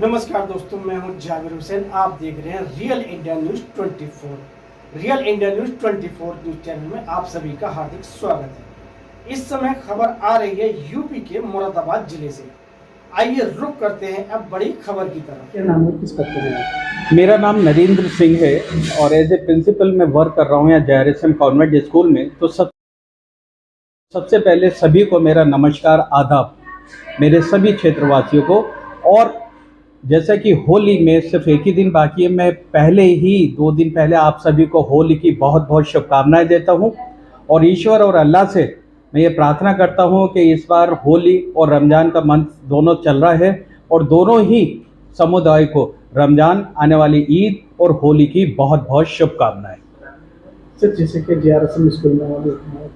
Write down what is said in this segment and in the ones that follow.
नमस्कार दोस्तों, मैं हूं जाबिर हुसैन। आप देख रहे हैं real India news 24। Real India news 24 news channel में आप सभी का हार्दिक स्वागत है। इस समय खबर आ रही है यूपी के मुरादाबाद जिले से। आइए रुक करते हैं अब बड़ी खबर की तरफ। क्या नाम है, किस पद पर है? मेरा नाम नरेंद्र सिंह है और एज ए प्रिंसिपल मैं वर्क कर रहा हूँ यहाँ JRSM कॉन्वेंट स्कूल में। तो सबसे पहले सभी को मेरा नमस्कार, आदाब, मेरे सभी क्षेत्रवासियों को। और जैसा कि होली में सिर्फ एक ही दिन बाकी है, मैं पहले ही 2 दिन पहले आप सभी को होली की बहुत बहुत शुभकामनाएं देता हूँ। और ईश्वर और अल्लाह से मैं ये प्रार्थना करता हूँ कि इस बार होली और रमज़ान का मंथ दोनों चल रहा है और दोनों ही समुदाय को रमज़ान, आने वाली ईद और होली की बहुत बहुत शुभकामनाएं। सर, जैसे कि JRSM स्कूल में आप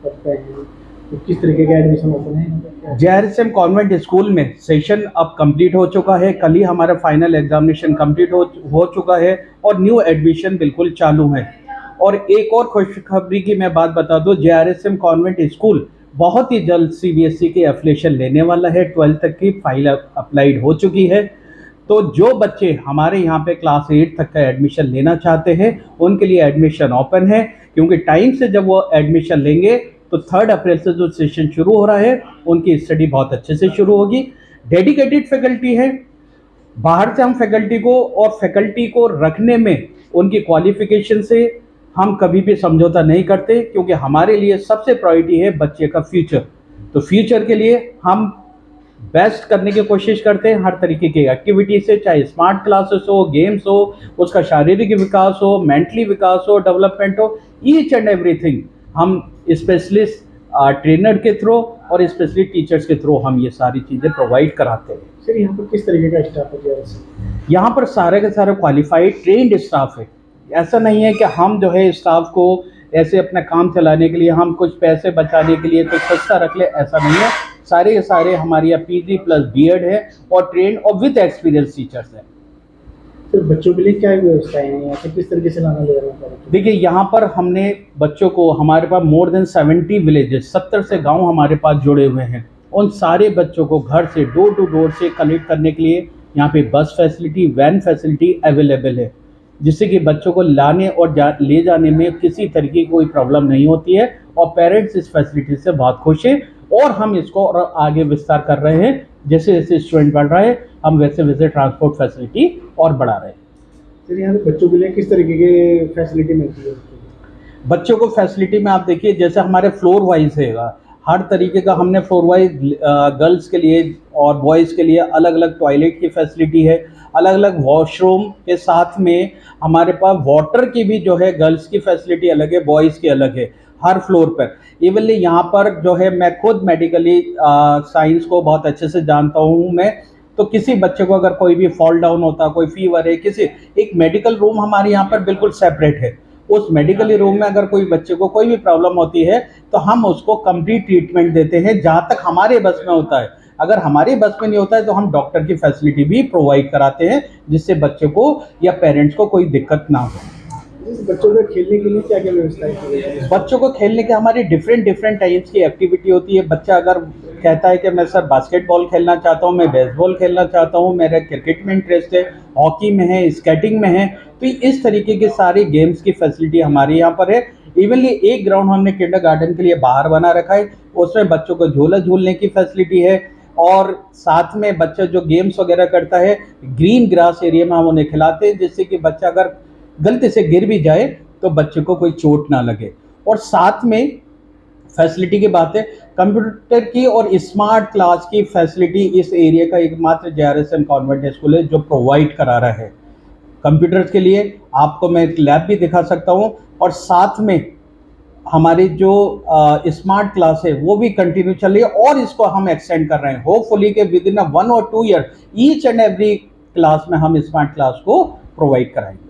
पढ़ते हैं, तो किस तरीके का एडमिशन ओपन है? JRSM कॉन्वेंट स्कूल में सेशन अब कंप्लीट हो चुका है। कल ही हमारा फाइनल एग्जामिनेशन कंप्लीट हो चुका है और न्यू एडमिशन बिल्कुल चालू है। और एक और खुशखबरी की मैं बात बता दूं, JRSM कॉन्वेंट स्कूल बहुत ही जल्द CBSE की एफिलिएशन लेने वाला है। 12th तक की फाइल अप्लाइड हो चुकी है। तो जो बच्चे हमारे यहाँ पे क्लास 8 तक का एडमिशन लेना चाहते हैं उनके लिए एडमिशन ओपन है, क्योंकि टाइम से जब वो एडमिशन लेंगे तो 3 अप्रैल से जो सेशन शुरू हो रहा है उनकी स्टडी बहुत अच्छे से शुरू होगी। डेडिकेटेड फैकल्टी है, बाहर से हम फैकल्टी को रखने में उनकी क्वालिफिकेशन से हम कभी भी समझौता नहीं करते, क्योंकि हमारे लिए सबसे प्रायोरिटी है बच्चे का फ्यूचर। तो फ्यूचर के लिए हम बेस्ट करने की कोशिश करते हैं हर तरीके की एक्टिविटी से, चाहे स्मार्ट क्लासेस हो, गेम्स हो, उसका शारीरिक विकास हो, मेंटली विकास हो, डेवलपमेंट हो, ईच एंड एवरीथिंग हम स्पेशलिस्ट ट्रेनर के थ्रू और स्पेशली टीचर्स के थ्रू हम ये सारी चीज़ें प्रोवाइड कराते हैं। सर, यहाँ पर किस तरीके का स्टाफ है JRSM? यहाँ पर सारे के सारे क्वालिफाइड ट्रेंड स्टाफ है। ऐसा नहीं है कि हम जो है स्टाफ को ऐसे अपना काम चलाने के लिए, हम कुछ पैसे बचाने के लिए तो सस्ता रख ले, ऐसा नहीं है। सारे के सारे हमारे यहाँ PG प्लस BEd है और ट्रेन और विद एक्सपीरियंस टीचर्स हैं। सर, बच्चों के लिए क्या व्यवस्थाएं हैं, यहाँ से किस तरीके से लाना ले जाना? देखिए, यहाँ पर हमने बच्चों को, हमारे पास मोर देन 70 विलेजेस, 70 से गांव हमारे पास जुड़े हुए हैं। उन सारे बच्चों को घर से डोर टू डोर से कनेक्ट करने के लिए यहाँ पे बस फैसिलिटी, वैन फैसिलिटी अवेलेबल है, जिससे कि बच्चों को लाने और ले जाने में किसी तरीके की कोई प्रॉब्लम नहीं होती है। और पेरेंट्स इस फैसिलिटी से बहुत खुश हैं और हम इसको और आगे विस्तार कर रहे हैं। जैसे जैसे स्टूडेंट बढ़ रहा है हम वैसे वैसे ट्रांसपोर्ट फैसिलिटी और बढ़ा रहे हैं। सर, यहाँ पे बच्चों के लिए किस तरीके की फैसिलिटी मिलती है? बच्चों को फैसिलिटी में आप देखिए, जैसे हमारे फ्लोर वाइज है, हर तरीके का हमने फ्लोर वाइज गर्ल्स के लिए और बॉयज़ के लिए अलग अलग टॉयलेट की फैसिलिटी है, अलग अलग वॉशरूम के साथ में हमारे पास वाटर की भी जो है गर्ल्स की फैसिलिटी अलग है, बॉयज़ की अलग है हर फ्लोर पर। इवनली यहाँ पर जो है मैं खुद मेडिकली साइंस को बहुत अच्छे से जानता हूँ मैं। तो किसी बच्चे को अगर कोई भी फॉल डाउन होता, कोई फीवर है, एक मेडिकल रूम हमारे यहाँ पर बिल्कुल सेपरेट है। उस मेडिकल रूम में अगर कोई बच्चे को कोई भी प्रॉब्लम होती है तो हम उसको कंप्लीट ट्रीटमेंट देते हैं जहाँ तक हमारे बस में होता है। अगर हमारे बस में नहीं होता है तो हम डॉक्टर की फैसिलिटी भी प्रोवाइड कराते हैं, जिससे बच्चे को या पेरेंट्स को कोई दिक्कत ना हो। बच्चों को खेलने के लिए क्या क्या व्यवस्था है? बच्चों को खेलने के हमारी डिफरेंट टाइप्स की एक्टिविटी होती है। बच्चा अगर कहता है कि मैं सर बास्केटबॉल खेलना चाहता हूँ, मैं बेसबॉल खेलना चाहता हूँ, मेरा क्रिकेट में इंटरेस्ट है, हॉकी में है, स्केटिंग में है, तो इस तरीके के सारे गेम्स की फैसिलिटी हमारे यहाँ पर है। इवनली एक ग्राउंड हमने किंडरगार्टन के लिए बाहर बना रखा है, उसमें बच्चों को झूला झूलने की फैसिलिटी है। और साथ में बच्चा जो गेम्स वगैरह करता है, ग्रीन ग्रास एरिया में हम उन्हें खिलाते हैं, जिससे कि बच्चा अगर गलती से गिर भी जाए तो बच्चे को कोई चोट ना लगे। और साथ में फैसिलिटी की बात है, कंप्यूटर की और स्मार्ट क्लास की फैसिलिटी इस एरिया का एकमात्र JRSM कॉन्वेंट स्कूल है जो प्रोवाइड करा रहा है। कंप्यूटर्स के लिए आपको मैं एक लैब भी दिखा सकता हूँ, और साथ में हमारी जो स्मार्ट क्लास है वो भी कंटिन्यू चल रही है और इसको हम एक्सटेंड कर रहे हैं। होपफुली के विद इन 1 और 2 year each and every class में हम स्मार्ट क्लास को प्रोवाइड कराएंगे।